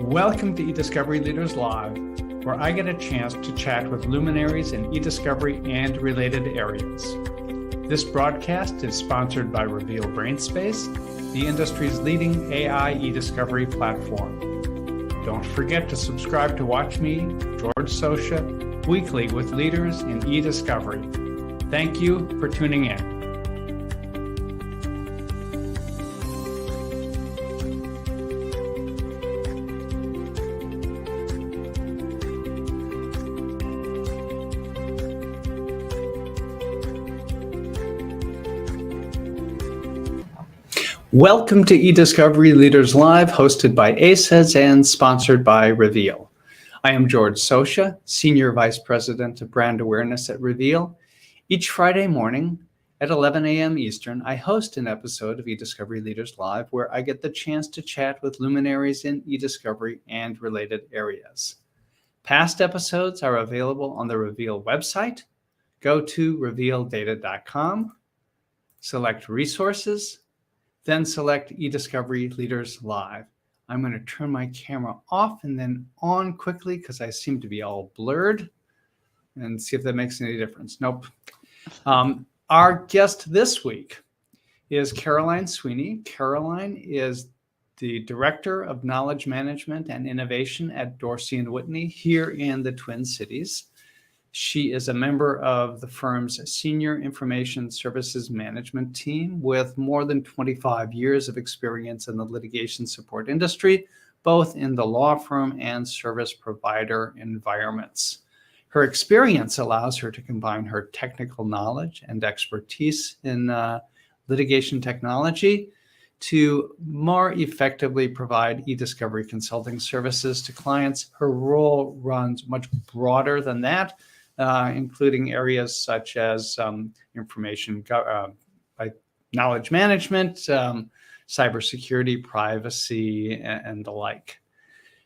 Welcome to eDiscovery Leaders Live, where I get a chance to chat with luminaries in eDiscovery and related areas. This broadcast is sponsored by Reveal-Brainspace, the industry's leading AI eDiscovery platform. Don't forget to subscribe to watch me, George Socha, weekly with leaders in eDiscovery. Thank you for tuning in. Welcome to eDiscovery Leaders Live, hosted by ACEDS and sponsored by Reveal. I am George Socha, Senior Vice President of Brand Awareness at Reveal. Each Friday morning at 11 a.m. Eastern, I host an episode of eDiscovery Leaders Live where I get the chance to chat with luminaries in eDiscovery and related areas. Past episodes are available on the Reveal website. Go to revealdata.com, select Resources, then select eDiscovery Leaders Live. I'm going to turn my camera off and then on quickly because I seem to be all blurred, and see if that makes any difference. Nope. Our guest this week is Caroline Sweeney. Caroline is the Director of Knowledge Management and Innovation at Dorsey and Whitney here in the Twin Cities. She is a member of the firm's Senior Information Services Management team with more than 25 years of experience in the litigation support industry, both in the law firm and service provider environments. Her experience allows her to combine her technical knowledge and expertise in litigation technology to more effectively provide eDiscovery consulting services to clients. Her role runs much broader than that, including areas such as information, knowledge management, cybersecurity, privacy, and the like.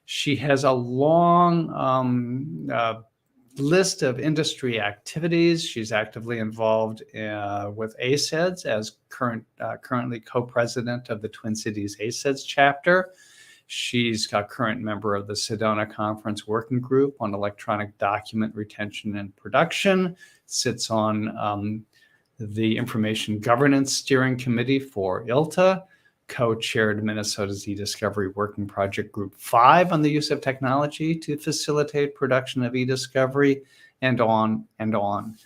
She has a long list of industry activities. She's actively involved with ACEDS as currently co-president of the Twin Cities ACEDS chapter. She's a current member of the Sedona Conference Working Group on Electronic Document Retention and Production, sits on the Information Governance Steering Committee for ILTA, co-chaired Minnesota's eDiscovery Working Project Group 5 on the use of technology to facilitate production of eDiscovery, and on and on.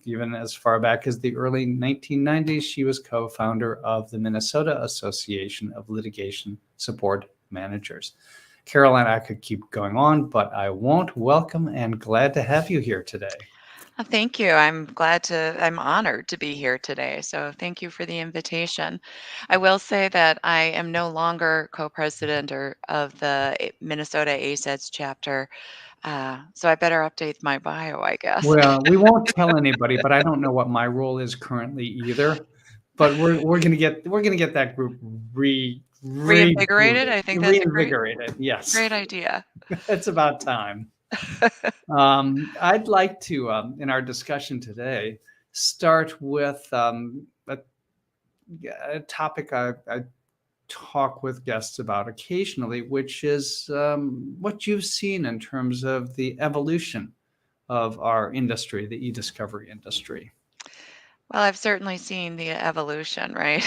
Even as far back as the early 1990s, she was co-founder of the Minnesota Association of Litigation Support Managers. Caroline, I could keep going on, but I won't. Welcome and glad to have you here today. Thank you. I'm honored to be here today. So thank you for the invitation. I will say that I am no longer co-president of the Minnesota ACEDS chapter. So I better update my bio, I guess. Well, we won't tell anybody, but I don't know what my role is currently either. But we're gonna get that group reinvigorated. I think that's reinvigorated. Yes, great idea. It's about time. I'd like to, in our discussion today, start with a topic I talk with guests about occasionally, which is what you've seen in terms of the evolution of our industry, the eDiscovery industry. Well, I've certainly seen the evolution, right?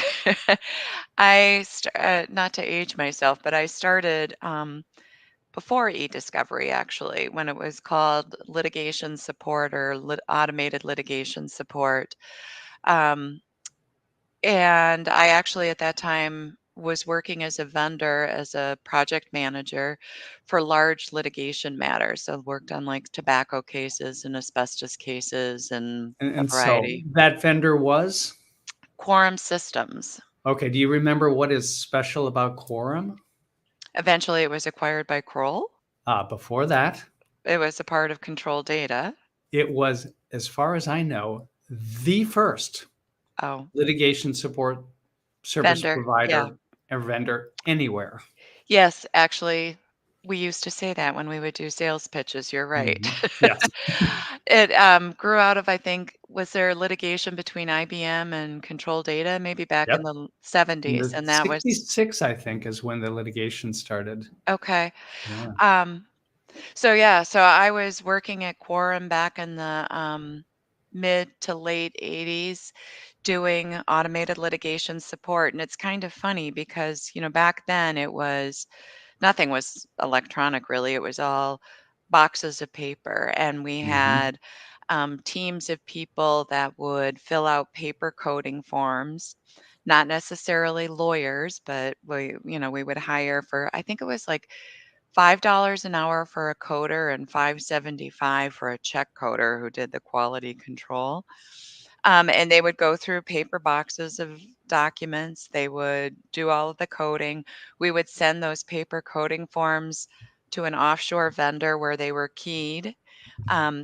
Not to age myself, but I started before eDiscovery, actually, when it was called litigation support or automated litigation support. And I actually at that time was working as a vendor, as a project manager for large litigation matters. So worked on like tobacco cases and asbestos cases and a variety. So that vendor was? Quorum Systems. Okay. Do you remember what is special about Quorum? Eventually it was acquired by Kroll. Before that, it was a part of Control Data. It was, as far as I know, the first litigation support service provider or vendor anywhere. Yes, actually, We used to say that when we would do sales pitches, you're right. Mhm. Yes. It, grew out of, I think, was there litigation between IBM and Control Data maybe back in Yep. the In '70s, the and that was '66, I think, is when the litigation started. okay. Yeah. Um, so yeah, so I was working at Quorum back in the, mid to late '80s doing automated litigation support, and it's kind of funny because, back then it was nothing was electronic really. It was all boxes of paper. And we Mhm. had teams of people that would fill out paper coding forms, not necessarily lawyers, but we would hire for, I think it was like $5 an hour for a coder and 5.75 for a check coder who did the quality control. And they would go through paper boxes of documents. They would do all of the coding. We would send those paper coding forms to an offshore vendor where they were keyed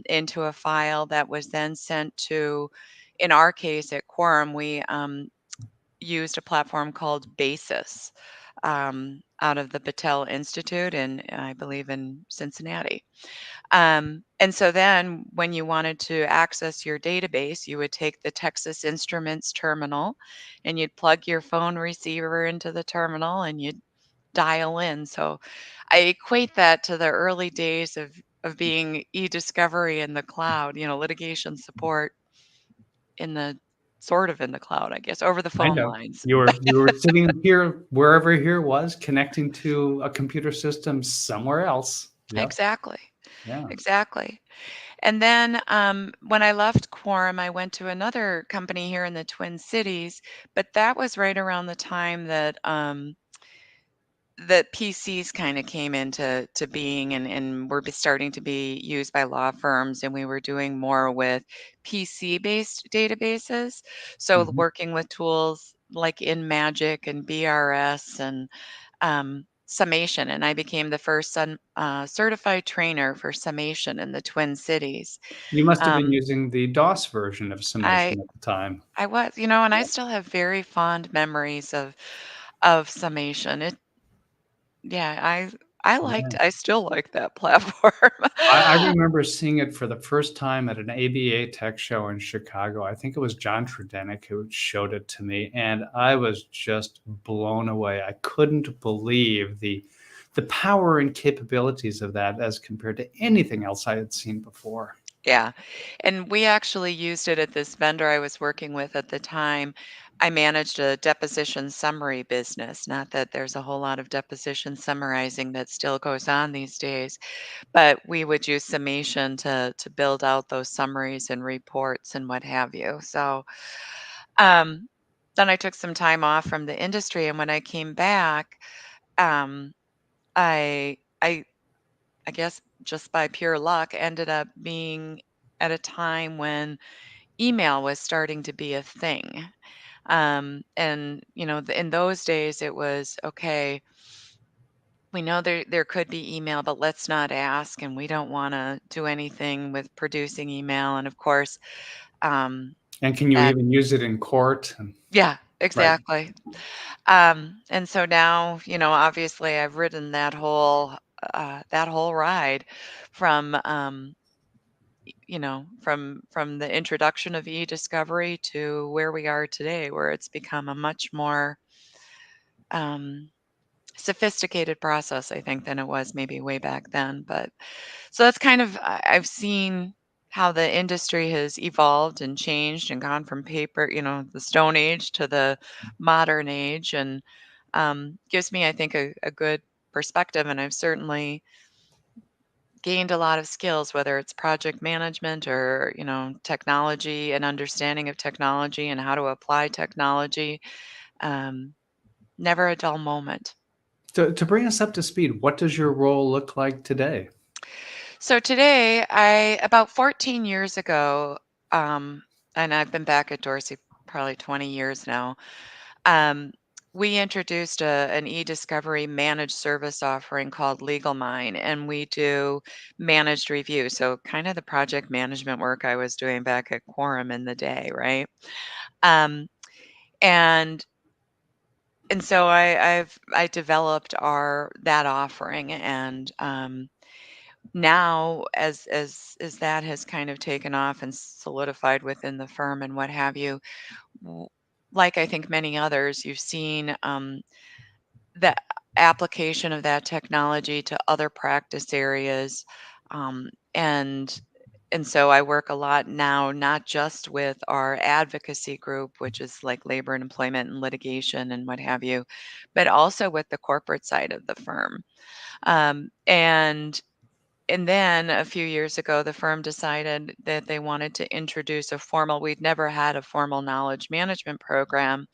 into a file that was then sent to, in our case at Quorum, we used a platform called Basis out of the Battelle Institute, and I believe in Cincinnati. And so then when you wanted to access your database, you would take the Texas Instruments terminal and you'd plug your phone receiver into the terminal and you'd dial in. So I equate that to the early days of being e-discovery in the cloud, litigation support in the sort of in the cloud, I guess, over the I phone know. lines. You were sitting here, wherever here was, connecting to a computer system somewhere else. Yep. Exactly. Yeah. Exactly. And then when I left Quorum, I went to another company here in the Twin Cities, but that was right around the time that PCs kind of came into being and were starting to be used by law firms, and we were doing more with PC-based databases. So Mhm. working with tools like InMagic and BRS and summation, and I became the first certified trainer for summation in the Twin Cities. You must have been Um, using the DOS version of I summation at the time. I was, and I Yep. still have very fond memories of summation. Yeah, Yeah. I still like that platform. I remember seeing it for the first time at an ABA Tech show in Chicago. I think it was John Trudenick who showed it to me, and I was just blown away. I couldn't believe the power and capabilities of that as compared to anything else I had seen before. Yeah, and we actually used it at this vendor I was working with at the time. I managed a deposition summary business, not that there's a whole lot of deposition summarizing that still goes on these days, but we would use summation to build out those summaries and reports and what have you. So, um, then I took some time off from the industry, and when I came back, um, I I I guess just by pure luck ended up being at a time when email was starting to be a thing. And in those days it was okay. We know there could be email, but let's not ask, and we don't want to do anything with producing email. And of course, um, And can you that even use it in court? And yeah, right. exactly. And so now, obviously, I've ridden that whole ride from from the introduction of e-discovery to where we are today, where it's become a much more um, sophisticated process, I think, than it was maybe way back then. But so that's kind of I've seen how the industry has evolved and changed and gone from paper, the Stone Age to the modern age, and gives me, I think, a good perspective. And I've certainly gained a lot of skills, whether it's project management or, technology and understanding of technology and how to apply technology. Um, Never a dull moment. To bring us up to speed, what does your role look like today? So today, about 14 years ago, um, and I've been back at Dorsey probably 20 years now. Um, we introduced an e-discovery managed service offering called Legal Mine, and we do managed review. So kind of the project management work I was doing back at Quorum in the day, right? Um, and and so I developed that offering, and now as that has kind of taken off and solidified within the firm and what have you, w- like I think many others, you've seen the application of that technology to other practice areas, um, and and so I work a lot now, not just with our advocacy group, which is like labor and employment and litigation and what have you, but also with the corporate side of the firm. Um, and and then a few years ago, the firm decided that they wanted to introduce we'd never had a formal knowledge management program.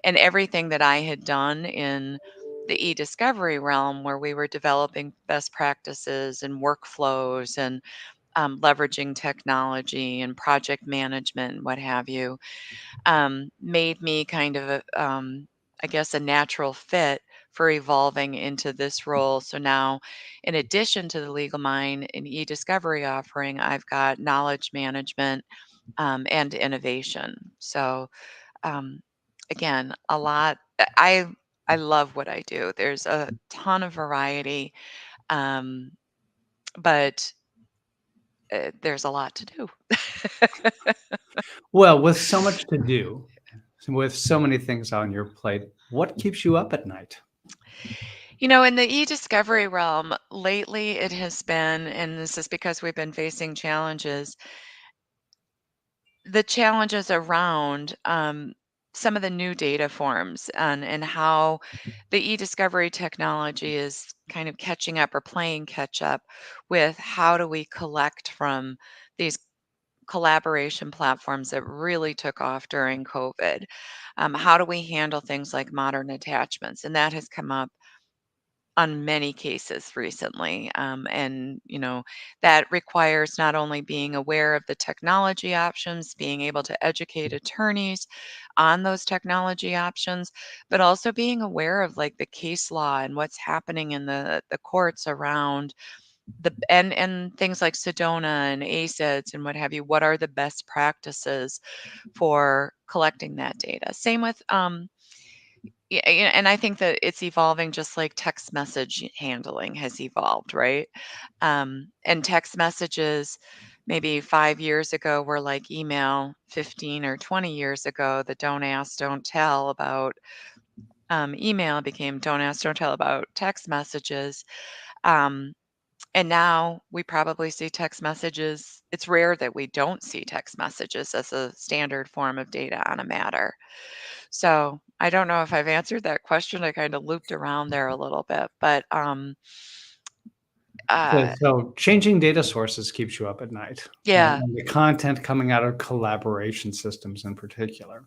And everything that I had done in the e-discovery realm, where we were developing best practices and workflows and leveraging technology and project management and what have you, made me kind of I guess, a natural fit for evolving into this role. So now, in addition to the Legal Mind and e-discovery offering, I've got knowledge management and innovation. So um, again, a lot. I love what I do. There's a ton of variety, um, but there's a lot to do. Well, with so much to do, with so many things on your plate, what keeps you up at night? In the e-discovery realm, lately it has been, and this is because we've been facing challenges, the challenges around some of the new data forms and how the e-discovery technology is kind of catching up or playing catch up with how do we collect from these collaboration platforms that really took off during COVID. How do we handle things like modern attachments? And that has come up on many cases recently. And, that requires not only being aware of the technology options, being able to educate attorneys on those technology options, but also being aware of like the case law and what's happening in the courts around and things like Sedona and ACEDS and what have you. What are the best practices for collecting that data? Same with yeah, and I think that it's evolving just like text message handling has evolved, right? And text messages maybe 5 years ago were like email. 15 or 20 years ago, the don't ask, don't tell about email became don't ask, don't tell about text messages. Um, and now we probably see text messages. It's rare that we don't see text messages as a standard form of data on a matter. So I don't know if I've answered that question. I kind of looped around there a little bit, but So, uh, so changing data sources keeps you up at night, yeah, and the content coming out of collaboration systems in particular.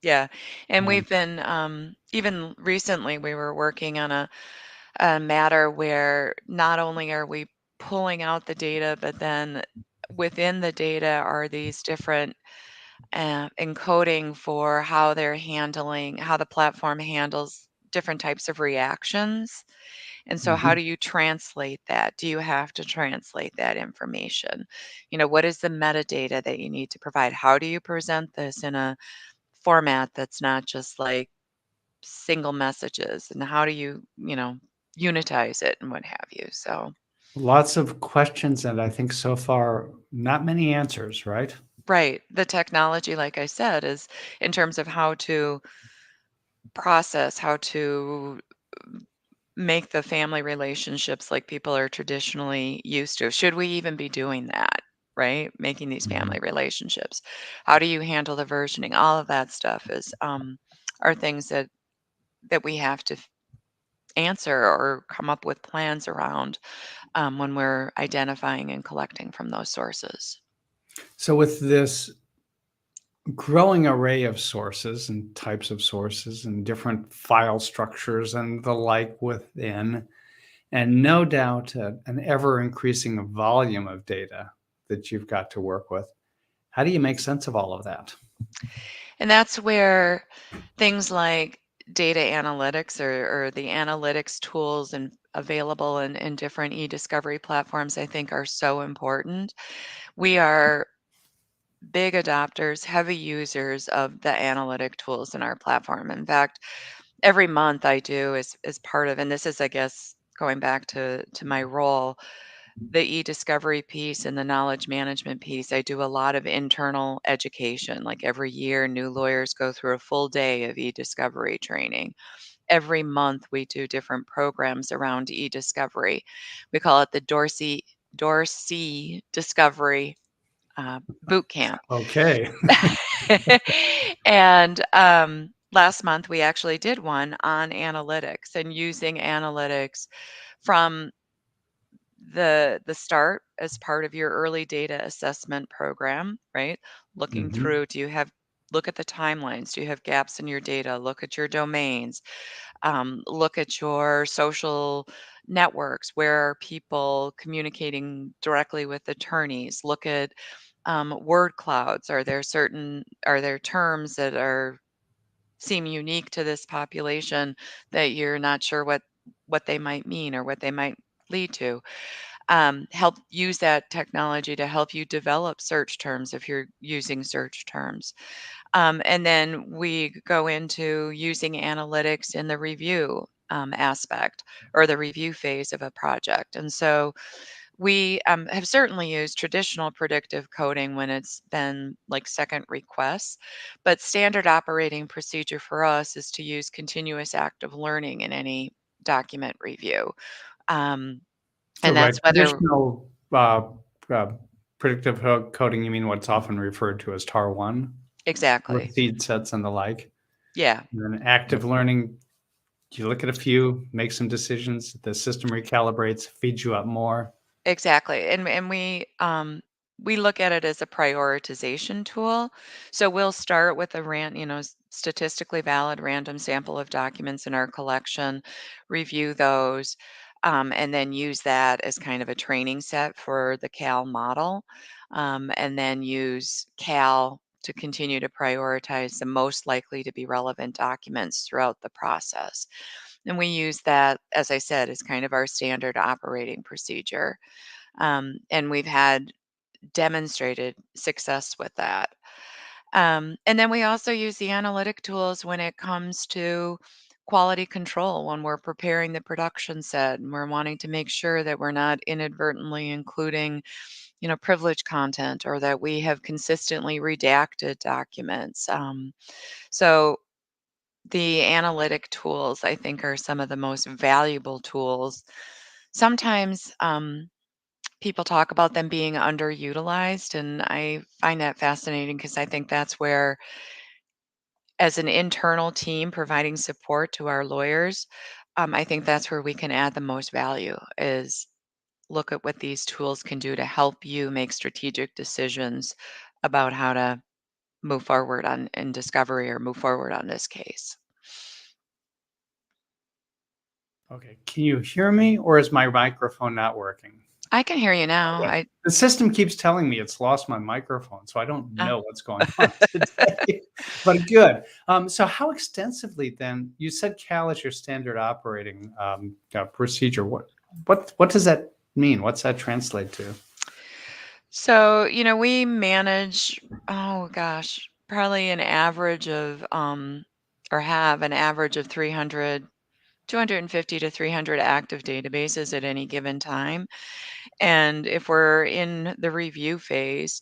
yeah. And Um, we've been even recently we were working on a matter where not only are we pulling out the data, but then within the data are these different encoding for how how the platform handles different types of reactions. And so how mhm. do you translate that? Do you have to translate that information? What is the metadata that you need to provide? How do you present this in a format that's not just like single messages? And how do you unitize it and what have you? So, Lots of questions, and I think so far, not many answers, right? right. The technology, like I said, is in terms of how to process, how to make the family relationships like people are traditionally used to. Should we even be doing that, right? Making these Mhm. family relationships. How do you handle the versioning? All of that stuff is are things that we have to answer or come up with plans around when we're identifying and collecting from those sources. So, with this growing array of sources and types of sources and different file structures and the like within, and no doubt an ever increasing volume of data that you've got to work with, how do you make sense of all of that? And that's where things like data analytics or the analytics tools and available in different e-discovery platforms, I think are so important. We are big adopters, heavy users of the analytic tools in our platform. In fact, every month I do as part of, and this is, I guess, going back to my role, the e-discovery piece and the knowledge management piece. I do a lot of internal education. Like every year, new lawyers go through a full day of e-discovery training. Every month, we do different programs around e-discovery. We call it the Dorsey Discovery Boot Camp. Okay. And last month, we actually did one on analytics and using analytics from the start as part of your early data assessment program, right? Looking Mhm. through, look at the timelines? Do you have gaps in your data? Look at your domains. Look at your social networks. Where are people communicating directly with attorneys? Look at word clouds. Are there terms that seem unique to this population that you're not sure what they might mean or what they might lead to? Help use that technology to help you develop search terms if you're using search terms. And then we go into using analytics in the review aspect or the review phase of a project. And so we have certainly used traditional predictive coding when it's been like second requests, but standard operating procedure for us is to use continuous active learning in any document review. Um, So and by that's whether traditional uh, predictive coding, you mean what's often referred to as TAR1 with exactly. seed sets and the like. Yeah, And then active learning, you look at a few, make some decisions, the system recalibrates, feeds you up more. exactly. And we look at it as a prioritization tool. So we'll start with a statistically valid random sample of documents in our collection, review those, and then use that as kind of a training set for the CAL model, and then use CAL to continue to prioritize the most likely to be relevant documents throughout the process. And we use that, as I said, as kind of our standard operating procedure. And we've had demonstrated success with that. And then we also use the analytic tools when it comes to quality control, when we're preparing the production set and we're wanting to make sure that we're not inadvertently including, privileged content or that we have consistently redacted documents. So the analytic tools, I think, are some of the most valuable tools. Sometimes people talk about them being underutilized, and I find that fascinating because I think that's where, as an internal team providing support to our lawyers, I think that's where we can add the most value is look at what these tools can do to help you make strategic decisions about how to move forward on in discovery or move forward on this case. Okay, can you hear me or is my microphone not working? I can hear you now. Okay. The system keeps telling me it's lost my microphone, so I don't Uh, know what's going on today, but good. So how extensively then, you said CAL is your standard operating procedure. What does that mean? What's that translate to? So, we manage, oh gosh, probably an average of, or have an average of 250 to 300 active databases at any given time. And if we're in the review phase,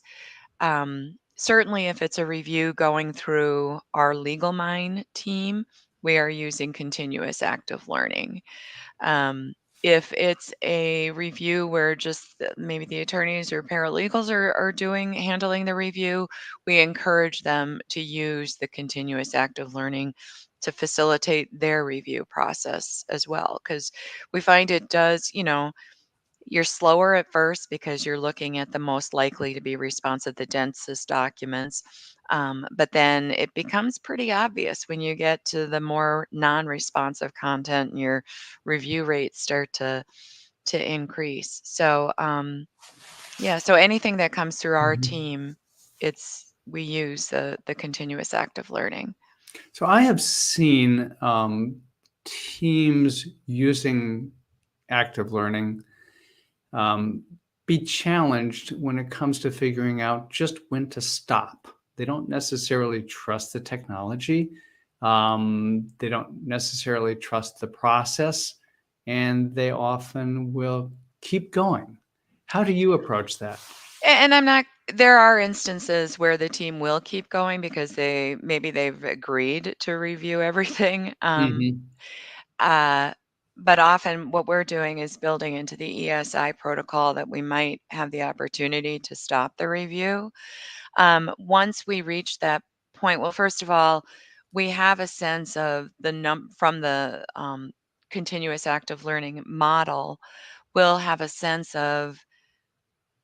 certainly if it's a review going through our legal mind team, we are using continuous active learning. Um, if it's a review where just maybe the attorneys or paralegals are handling the review, we encourage them to use the continuous active learning to facilitate their review process as well. Because we find it does, you're slower at first because you're looking at the most likely to be responsive, the densest documents. But then it becomes pretty obvious when you get to the more non-responsive content and your review rates start to increase. So yeah, so anything that comes through our Mhm. team, we use the continuous active learning. So I have seen teams using active learning um, be challenged when it comes to figuring out just when to stop. They don't necessarily trust the technology. They don't necessarily trust the process, and they often will keep going. How do you approach that? And I'm not there are instances where the team will keep going because they've agreed to review everything. Hmm. Uh, but often what we're doing is building into the ESI protocol that we might have the opportunity to stop the review. Once we reach that point, well, first of all, we have a sense of from the continuous active learning model, we'll have a sense of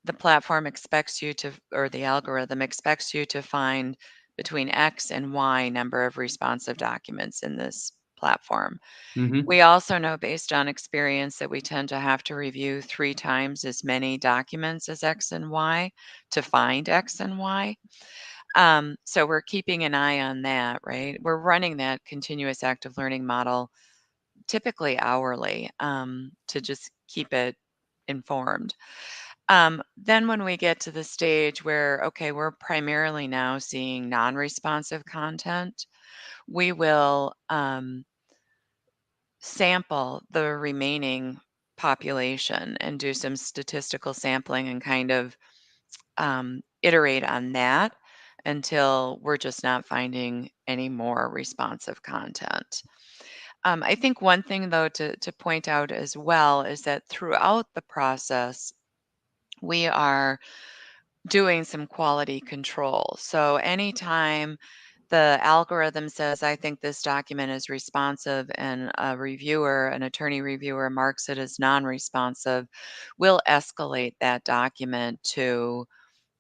the platform expects you to, or the algorithm expects you to find between X and Y number of responsive documents in this platform. Hmm. We also know based on experience that we tend to have to review 3 times as many documents as X and Y to find X and Y. So we're keeping an eye on that, right? We're running that continuous active learning model typically hourly to just keep it informed. Then when we get to the stage where, okay, we're primarily now seeing non-responsive content, we will sample the remaining population and do some statistical sampling and kind of iterate on that until we're just not finding any more responsive content. I think one thing, though, to point out as well is that throughout the process, we are doing some quality control. So anytime the algorithm says, I think this document is responsive, and an attorney reviewer marks it as non-responsive, we'll escalate that document to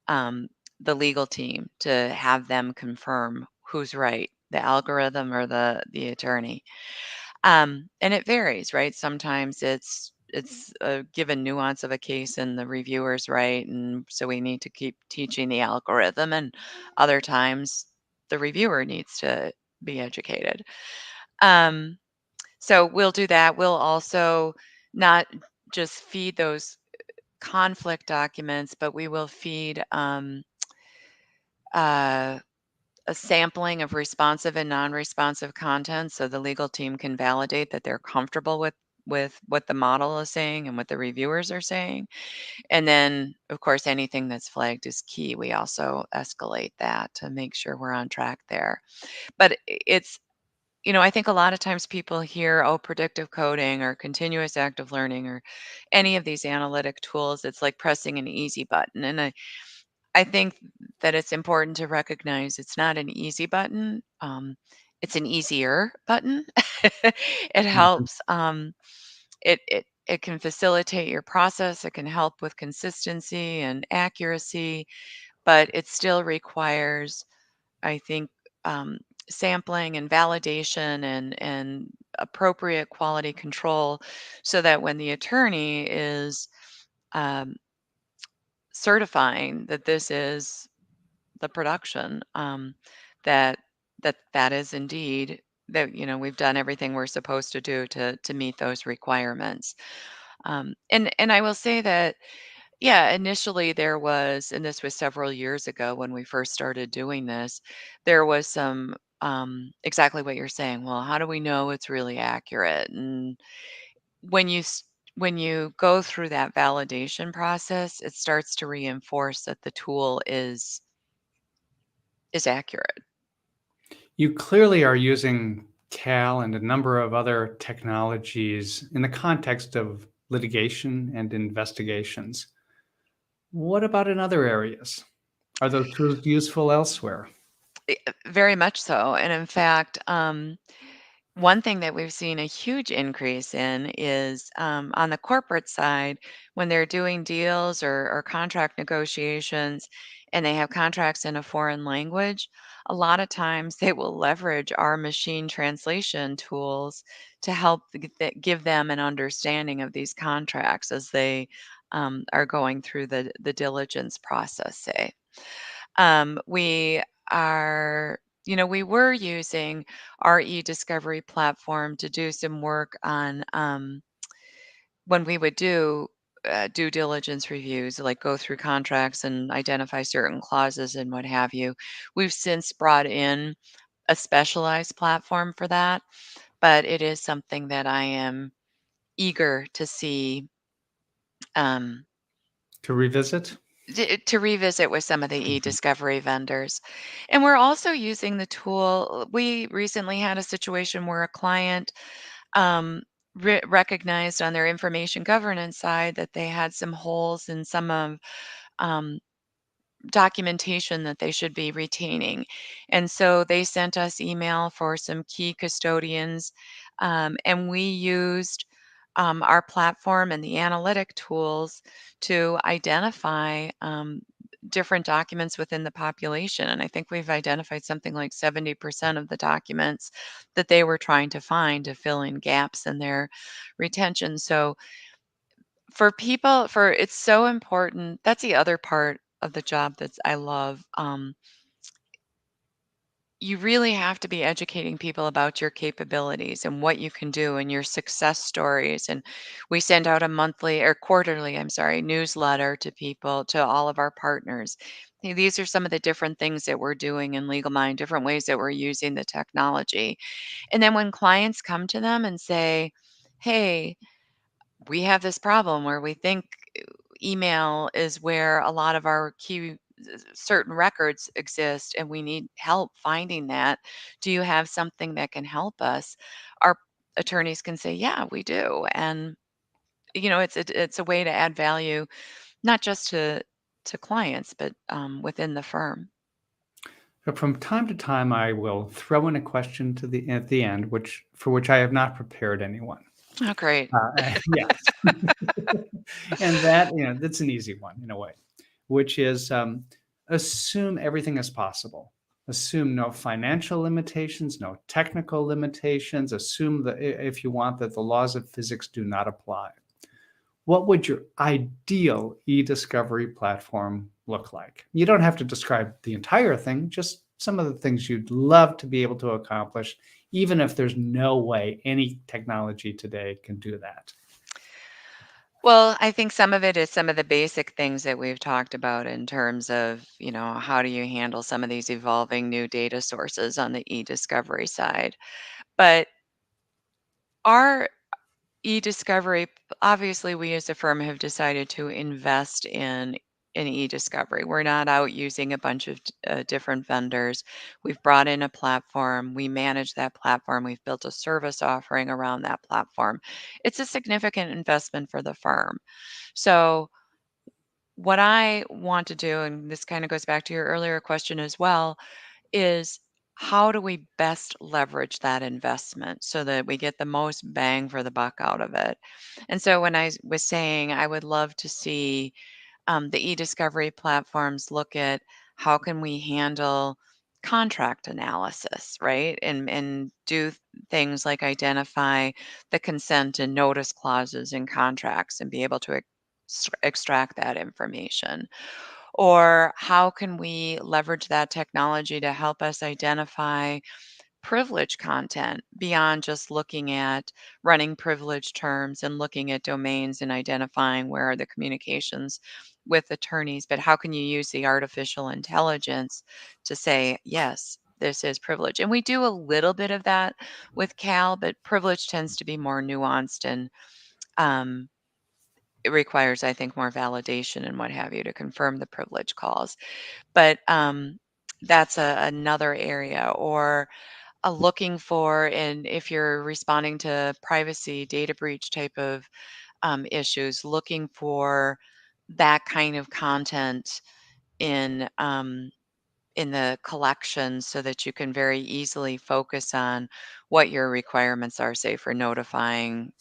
um, the legal team to have them confirm who's right, the algorithm or the attorney. And it varies, right? Sometimes it's a given nuance of a case and the reviewer's right, and so we need to keep teaching the algorithm, and other times the reviewer needs to be educated. Um, so we'll do that. We'll also not just feed those conflict documents, but we will feed uh, a sampling of responsive and non-responsive content so the legal team can validate that they're comfortable with what the model is saying and what the reviewers are saying. And then, of course, anything that's flagged as key, we also escalate that to make sure we're on track there. But it's, I think a lot of times people hear, oh, predictive coding or continuous active learning or any of these analytic tools, it's like pressing an easy button. And I think that it's important to recognize it's not an easy button. It's an easier button. It Hmm. helps. It can facilitate your process. It can help with consistency and accuracy, but it still requires, I think, um, sampling and validation and appropriate quality control, so that when the attorney is um, certifying that this is the production, that that is indeed that, we've done everything we're supposed to do to meet those requirements. And I will say that, yeah, initially there was, and this was several years ago when we first started doing this, there was some exactly what you're saying. Well, how do we know it's really accurate? And when when you go through that validation process, it starts to reinforce that the tool is accurate. You clearly are using CAL and a number of other technologies in the context of litigation and investigations. What about in other areas? Are those tools useful elsewhere? Very much so. And in fact, one thing that we've seen a huge increase in is on the corporate side, when they're doing deals or contract negotiations and they have contracts in a foreign language, a lot of times they will leverage our machine translation tools to help give them an understanding of these contracts as they are going through the diligence process, say. We are, we were using our e-discovery platform to do some work on when we would do due diligence reviews, like go through contracts and identify certain clauses and what have you. We've since brought in a specialized platform for that, but it is something that I am eager to see, um, To revisit? to revisit with some of the e-discovery vendors. And we're also using the tool. We recently had a situation where a client um, recognized on their information governance side that they had some holes in some of um, documentation that they should be retaining. And so they sent us email for some key custodians, and we used our platform and the analytic tools to identify different documents within the population. And I think we've identified something like 70% of the documents that they were trying to find to fill in gaps in their retention. So for people, for it's so important. That's the other part of the job that's I love. You really have to be educating people about your capabilities and what you can do and your success stories. And we send out a monthly or quarterly, I'm sorry, newsletter to people, to all of our partners. Hey, these are some of the different things that we're doing in Legal Mind, different ways that we're using the technology. And then when clients come to them and say, hey, we have this problem where we think email is where a lot of our key certain records exist and we need help finding that. Do you have something that can help us? Our attorneys can say, yeah, we do. And it's a way to add value, not just to clients, but within the firm. But from time to time, I will throw in a question at the end, for which I have not prepared anyone. Oh, great. Yes, and that's an easy one in a way, which is assume everything is possible. Assume no financial limitations, no technical limitations. Assume that if you want that the laws of physics do not apply. What would your ideal e-discovery platform look like? You don't have to describe the entire thing, just some of the things you'd love to be able to accomplish, even if there's no way any technology today can do that. Well, I think some of it is some of the basic things that we've talked about in terms of, how do you handle some of these evolving new data sources on the e-discovery side. But our e-discovery, obviously, we as a firm have decided to invest in e-discovery. We're not out using a bunch of different vendors. We've brought in a platform. We manage that platform. We've built a service offering around that platform. It's a significant investment for the firm. So what I want to do, and this kind of goes back to your earlier question as well, is how do we best leverage that investment so that we get the most bang for the buck out of it? And so when I was saying I would love to see the e-discovery platforms look at how can we handle contract analysis, right? And do things like identify the consent and notice clauses in contracts and be able to extract that information. Or how can we leverage that technology to help us identify privilege content beyond just looking at running privilege terms and looking at domains and identifying where are the communications with attorneys, but how can you use the artificial intelligence to say, yes, this is privilege? And we do a little bit of that with Cal, but privilege tends to be more nuanced and um, it requires, I think, more validation and what have you to confirm the privilege calls. But that's another area. Or looking for, and if you're responding to privacy data breach type of issues, looking for that kind of content in in the collection so that you can very easily focus on what your requirements are, say for notifying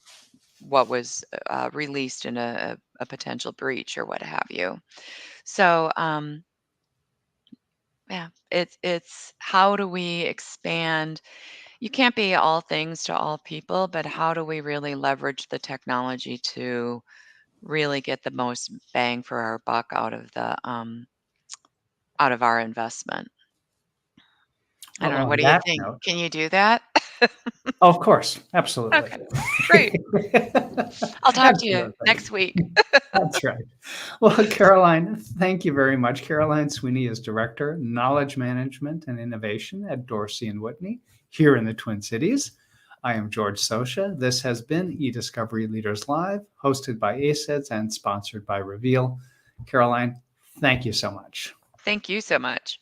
what was released in a potential breach or what have you. So yeah, it's how do we expand. You can't be all things to all people, but how do we really leverage the technology to really get the most bang for our buck out of our investment? I Well, don't know. on What do you that think? note, Can you do that? Of course, absolutely. Okay, great. I'll talk to you Absolutely. next week. That's right. Well, Caroline, thank you very much. Caroline Sweeney is Director, Knowledge Management and Innovation at Dorsey and Whitney here in the Twin Cities. I am George Socha. This has been eDiscovery Leaders Live, hosted by ACEDS and sponsored by Reveal. Caroline, thank you so much. Thank you so much.